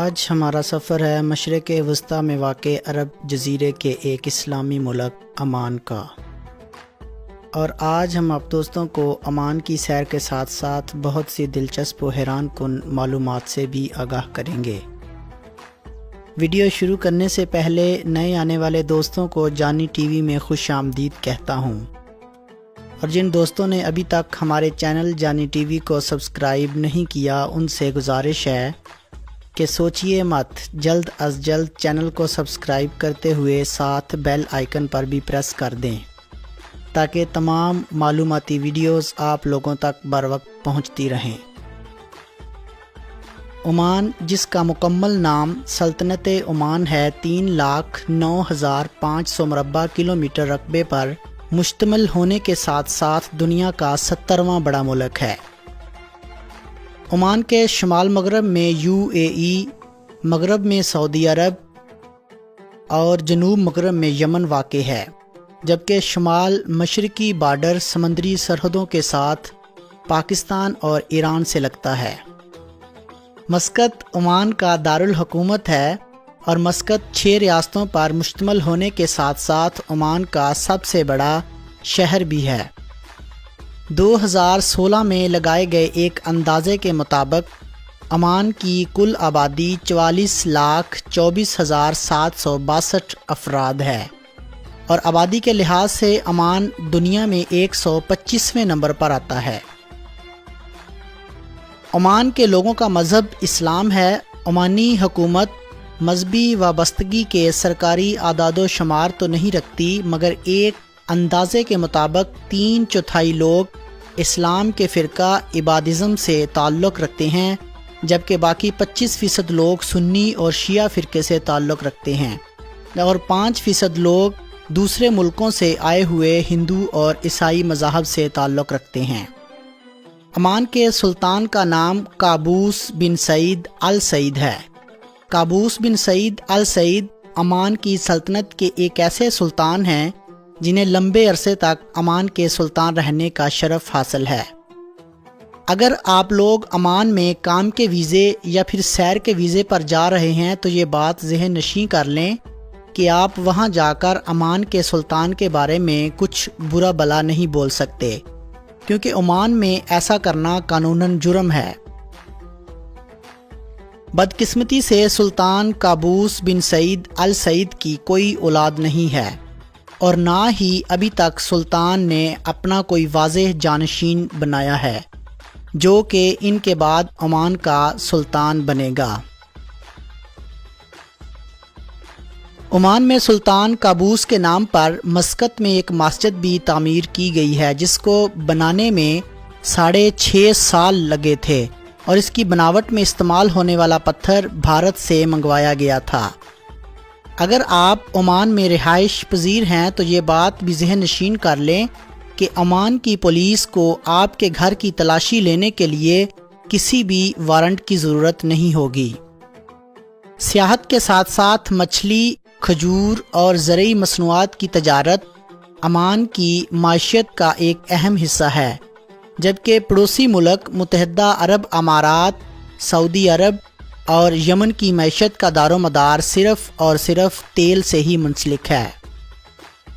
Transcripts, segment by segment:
آج ہمارا سفر ہے مشرق وسطیٰ میں واقع عرب جزیرے کے ایک اسلامی ملک عمان کا، اور آج ہم آپ دوستوں کو عمان کی سیر کے ساتھ ساتھ بہت سی دلچسپ و حیران کن معلومات سے بھی آگاہ کریں گے۔ ویڈیو شروع کرنے سے پہلے نئے آنے والے دوستوں کو جانی ٹی وی میں خوش آمدید کہتا ہوں، اور جن دوستوں نے ابھی تک ہمارے چینل جانی ٹی وی کو سبسکرائب نہیں کیا ان سے گزارش ہے کہ سوچئے مت، جلد از جلد چینل کو سبسکرائب کرتے ہوئے ساتھ بیل آئیکن پر بھی پریس کر دیں تاکہ تمام معلوماتی ویڈیوز آپ لوگوں تک بروقت پہنچتی رہیں۔ عمان، جس کا مکمل نام سلطنت عمان ہے، 3,09,500 مربع کلومیٹر رقبے پر مشتمل ہونے کے ساتھ ساتھ دنیا کا 70واں بڑا ملک ہے۔ عمان کے شمال مغرب میں UAE، مغرب میں سعودی عرب اور جنوب مغرب میں یمن واقع ہے، جبکہ شمال مشرقی بارڈر سمندری سرحدوں کے ساتھ پاکستان اور ایران سے لگتا ہے۔ مسقط عمان کا دارالحکومت ہے اور مسقط 6 ریاستوں پر مشتمل ہونے کے ساتھ ساتھ عمان کا سب سے بڑا شہر بھی ہے۔ 2016 میں لگائے گئے ایک اندازے کے مطابق عمان کی کل آبادی 44,24,762 افراد ہے، اور آبادی کے لحاظ سے عمان دنیا میں 125ویں نمبر پر آتا ہے۔ عمان کے لوگوں کا مذہب اسلام ہے۔ عمانی حکومت مذہبی وابستگی کے سرکاری اعداد و شمار تو نہیں رکھتی، مگر ایک اندازے کے مطابق 3/4 لوگ اسلام کے فرقہ عبادزم سے تعلق رکھتے ہیں، جبکہ باقی 25% لوگ سنی اور شیعہ فرقے سے تعلق رکھتے ہیں، اور 5% لوگ دوسرے ملکوں سے آئے ہوئے ہندو اور عیسائی مذاہب سے تعلق رکھتے ہیں۔ عمان کے سلطان کا نام قابوس بن سعید السعید ہے۔ قابوس بن سعید السعید عمان کی سلطنت کے ایک ایسے سلطان ہیں جنہیں لمبے عرصے تک عمان کے سلطان رہنے کا شرف حاصل ہے۔ اگر آپ لوگ عمان میں کام کے ویزے یا پھر سیر کے ویزے پر جا رہے ہیں تو یہ بات ذہن نشین کر لیں کہ آپ وہاں جا کر عمان کے سلطان کے بارے میں کچھ برا بلا نہیں بول سکتے، کیونکہ عمان میں ایسا کرنا قانوناً جرم ہے۔ بدقسمتی سے سلطان قابوس بن سعید السعید کی کوئی اولاد نہیں ہے، اور نہ ہی ابھی تک سلطان نے اپنا کوئی واضح جانشین بنایا ہے جو کہ ان کے بعد عمان کا سلطان بنے گا۔ عمان میں سلطان قابوس کے نام پر مسقط میں ایک مسجد بھی تعمیر کی گئی ہے، جس کو بنانے میں 6.5 سال لگے تھے، اور اس کی بناوٹ میں استعمال ہونے والا پتھر بھارت سے منگوایا گیا تھا۔ اگر آپ عمان میں رہائش پذیر ہیں تو یہ بات بھی ذہن نشین کر لیں کہ عمان کی پولیس کو آپ کے گھر کی تلاشی لینے کے لیے کسی بھی وارنٹ کی ضرورت نہیں ہوگی۔ سیاحت کے ساتھ ساتھ مچھلی، کھجور اور زرعی مصنوعات کی تجارت عمان کی معیشت کا ایک اہم حصہ ہے، جبکہ پڑوسی ملک متحدہ عرب امارات، سعودی عرب اور یمن کی معیشت کا دار و مدار صرف اور صرف تیل سے ہی منسلک ہے۔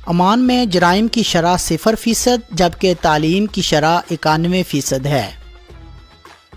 عمان میں جرائم کی شرح 0%، جبکہ تعلیم کی شرح 91% ہے۔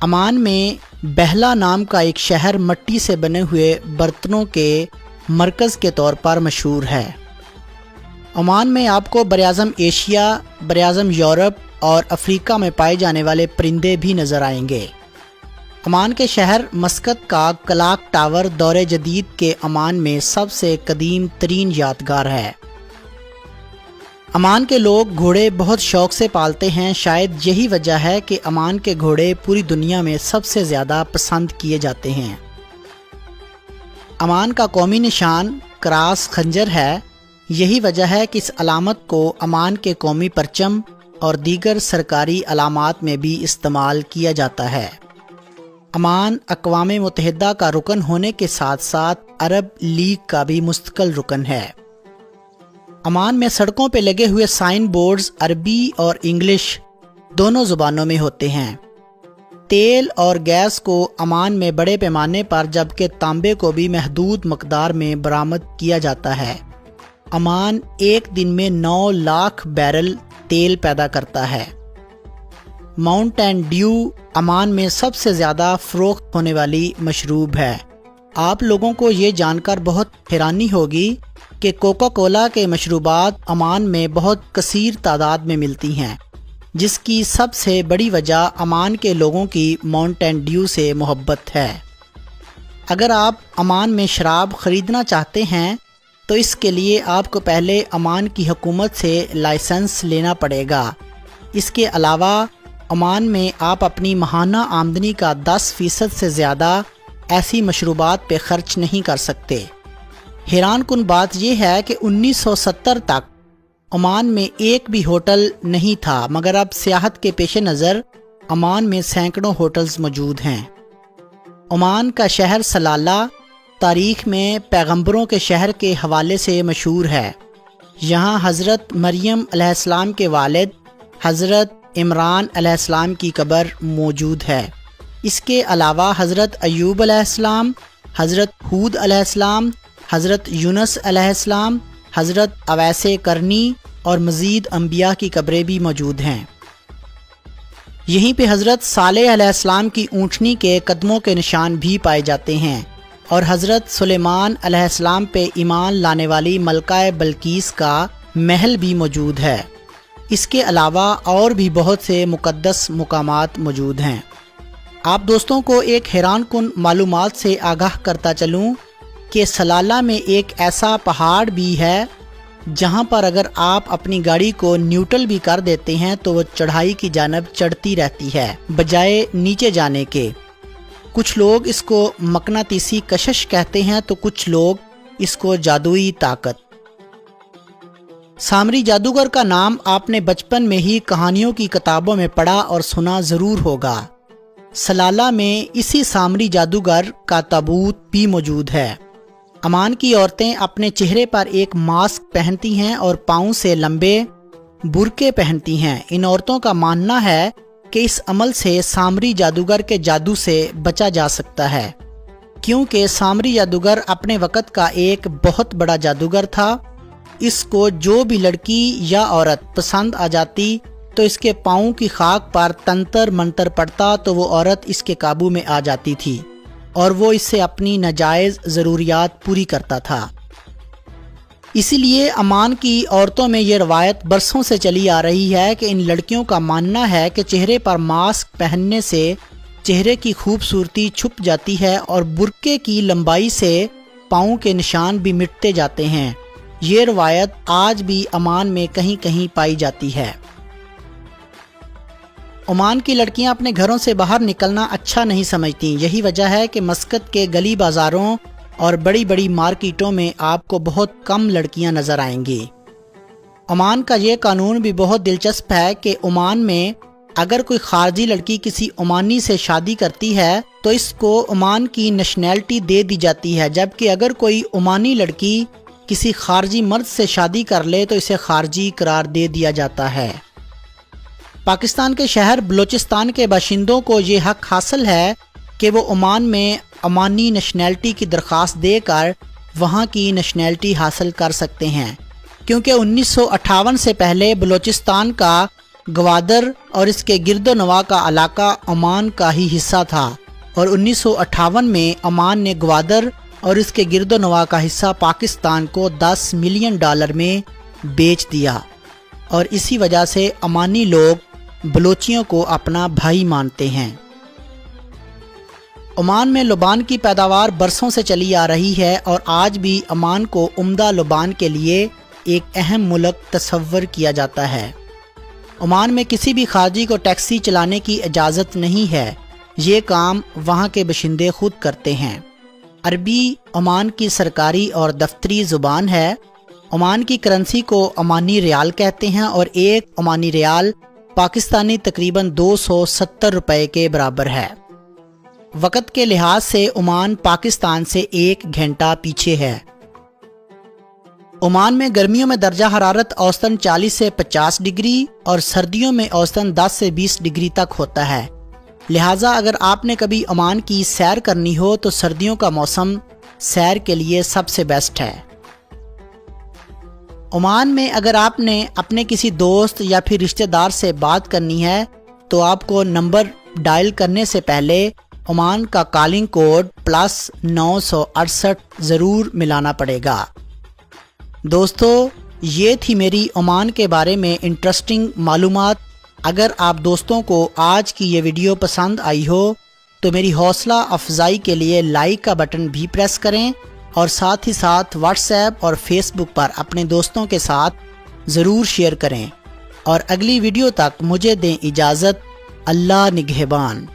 عمان میں بہلا نام کا ایک شہر مٹی سے بنے ہوئے برتنوں کے مرکز کے طور پر مشہور ہے۔ عمان میں آپ کو براعظم ایشیا، براعظم یورپ اور افریقہ میں پائے جانے والے پرندے بھی نظر آئیں گے۔ عمان کے شہر مسقط کا کلاک ٹاور دور جدید کے عمان میں سب سے قدیم ترین یادگار ہے۔ عمان کے لوگ گھوڑے بہت شوق سے پالتے ہیں، شاید یہی وجہ ہے کہ عمان کے گھوڑے پوری دنیا میں سب سے زیادہ پسند کیے جاتے ہیں۔ عمان کا قومی نشان کراس خنجر ہے۔ یہی وجہ ہے کہ اس علامت کو عمان کے قومی پرچم اور دیگر سرکاری علامات میں بھی استعمال کیا جاتا ہے۔ عمان اقوام متحدہ کا رکن ہونے کے ساتھ ساتھ عرب لیگ کا بھی مستقل رکن ہے۔ عمان میں سڑکوں پہ لگے ہوئے سائن بورڈز عربی اور انگلش دونوں زبانوں میں ہوتے ہیں۔ تیل اور گیس کو عمان میں بڑے پیمانے پر جبکہ تانبے کو بھی محدود مقدار میں برآمد کیا جاتا ہے۔ عمان ایک دن میں 9 لاکھ بیرل تیل پیدا کرتا ہے۔ ماؤنٹین ڈیو عمان میں سب سے زیادہ فروخت ہونے والی مشروب ہے۔ آپ لوگوں کو یہ جان کر بہت حیرانی ہوگی کہ کوکا کولا کے مشروبات عمان میں بہت کثیر تعداد میں ملتی ہیں، جس کی سب سے بڑی وجہ عمان کے لوگوں کی ماؤنٹین ڈیو سے محبت ہے۔ اگر آپ عمان میں شراب خریدنا چاہتے ہیں تو اس کے لیے آپ کو پہلے عمان کی حکومت سے لائسنس لینا پڑے گا۔ اس کے علاوہ عمان میں آپ اپنی ماہانہ آمدنی کا 10% سے زیادہ ایسی مشروبات پہ خرچ نہیں کر سکتے۔ حیران کن بات یہ ہے کہ 1970 تک عمان میں ایک بھی ہوٹل نہیں تھا، مگر اب سیاحت کے پیش نظر عمان میں سینکڑوں ہوٹلز موجود ہیں۔ عمان کا شہر سلالہ تاریخ میں پیغمبروں کے شہر کے حوالے سے مشہور ہے۔ یہاں حضرت مریم علیہ السلام کے والد حضرت عمران علیہ السلام کی قبر موجود ہے۔ اس کے علاوہ حضرت ایوب علیہ السلام، حضرت ہود علیہ السلام، حضرت یونس علیہ السلام، حضرت اویس کرنی اور مزید انبیاء کی قبریں بھی موجود ہیں۔ یہیں پہ حضرت صالح علیہ السلام کی اونٹنی کے قدموں کے نشان بھی پائے جاتے ہیں، اور حضرت سلیمان علیہ السلام پہ ایمان لانے والی ملکہ بلقیس کا محل بھی موجود ہے۔ اس کے علاوہ اور بھی بہت سے مقدس مقامات موجود ہیں۔ آپ دوستوں کو ایک حیران کن معلومات سے آگاہ کرتا چلوں کہ سلالہ میں ایک ایسا پہاڑ بھی ہے جہاں پر اگر آپ اپنی گاڑی کو نیوٹرل بھی کر دیتے ہیں تو وہ چڑھائی کی جانب چڑھتی رہتی ہے بجائے نیچے جانے کے۔ کچھ لوگ اس کو مقناطیسی کشش کہتے ہیں تو کچھ لوگ اس کو جادوئی طاقت۔ سامری جادوگر کا نام آپ نے بچپن میں ہی کہانیوں کی کتابوں میں پڑھا اور سنا ضرور ہوگا۔ سلالہ میں اسی سامری جادوگر کا تابوت بھی موجود ہے۔ عمان کی عورتیں اپنے چہرے پر ایک ماسک پہنتی ہیں اور پاؤں سے لمبے برقعے پہنتی ہیں۔ ان عورتوں کا ماننا ہے کہ اس عمل سے سامری جادوگر کے جادو سے بچا جا سکتا ہے، کیونکہ سامری جادوگر اپنے وقت کا ایک بہت بڑا جادوگر تھا۔ اس کو جو بھی لڑکی یا عورت پسند آ جاتی تو اس کے پاؤں کی خاک پر تنتر منتر پڑتا تو وہ عورت اس کے قابو میں آ جاتی تھی اور وہ اس سے اپنی ناجائز ضروریات پوری کرتا تھا۔ اسی لیے عمان کی عورتوں میں یہ روایت برسوں سے چلی آ رہی ہے کہ ان لڑکیوں کا ماننا ہے کہ چہرے پر ماسک پہننے سے چہرے کی خوبصورتی چھپ جاتی ہے اور برقعے کی لمبائی سے پاؤں کے نشان بھی مٹتے جاتے ہیں۔ یہ روایت آج بھی عمان میں کہیں کہیں پائی جاتی ہے۔ عمان کی لڑکیاں اپنے گھروں سے باہر نکلنا اچھا نہیں سمجھتیں۔ یہی وجہ ہے کہ مسقط کے گلی بازاروں اور بڑی بڑی مارکیٹوں میں آپ کو بہت کم لڑکیاں نظر آئیں گی۔ عمان کا یہ قانون بھی بہت دلچسپ ہے کہ عمان میں اگر کوئی خارجی لڑکی کسی عمانی سے شادی کرتی ہے تو اس کو عمان کی نیشنلٹی دے دی جاتی ہے، جبکہ اگر کوئی عمانی لڑکی کسی خارجی مرد سے شادی کر لے تو اسے خارجی قرار دے دیا جاتا ہے۔ پاکستان کے شہر بلوچستان کے باشندوں کو یہ حق حاصل ہے کہ وہ عمان میں عمانی نیشنلٹی کی درخواست دے کر وہاں کی نیشنلٹی حاصل کر سکتے ہیں، کیونکہ 1958 سے پہلے بلوچستان کا گوادر اور اس کے گرد و نواح کا علاقہ عمان کا ہی حصہ تھا، اور 1958 میں عمان نے گوادر اور اس کے گرد و نواح کا حصہ پاکستان کو $10 ملین میں بیچ دیا، اور اسی وجہ سے عمانی لوگ بلوچیوں کو اپنا بھائی مانتے ہیں۔ عمان میں لبان کی پیداوار برسوں سے چلی آ رہی ہے اور آج بھی عمان کو عمدہ لبان کے لیے ایک اہم ملک تصور کیا جاتا ہے۔ عمان میں کسی بھی خارجی کو ٹیکسی چلانے کی اجازت نہیں ہے، یہ کام وہاں کے باشندے خود کرتے ہیں۔ عربی عمان کی سرکاری اور دفتری زبان ہے۔ عمان کی کرنسی کو عمانی ریال کہتے ہیں اور ایک عمانی ریال پاکستانی تقریباً 270 روپے کے برابر ہے۔ وقت کے لحاظ سے عمان پاکستان سے 1 گھنٹہ پیچھے ہے۔ عمان میں گرمیوں میں درجہ حرارت اوسطاً 40 سے 50 ڈگری اور سردیوں میں اوسطاً 10 سے 20 ڈگری تک ہوتا ہے۔ لہٰذا اگر آپ نے کبھی عمان کی سیر کرنی ہو تو سردیوں کا موسم سیر کے لیے سب سے بیسٹ ہے۔ عمان میں اگر آپ نے اپنے کسی دوست یا پھر رشتہ دار سے بات کرنی ہے تو آپ کو نمبر ڈائل کرنے سے پہلے عمان کا کالنگ کوڈ +968 ضرور ملانا پڑے گا۔ دوستو، یہ تھی میری عمان کے بارے میں انٹرسٹنگ معلومات۔ اگر آپ دوستوں کو آج کی یہ ویڈیو پسند آئی ہو تو میری حوصلہ افزائی کے لیے لائک کا بٹن بھی پریس کریں اور ساتھ ہی ساتھ واٹس ایپ اور فیس بک پر اپنے دوستوں کے ساتھ ضرور شیئر کریں، اور اگلی ویڈیو تک مجھے دیں اجازت۔ اللہ نگہبان۔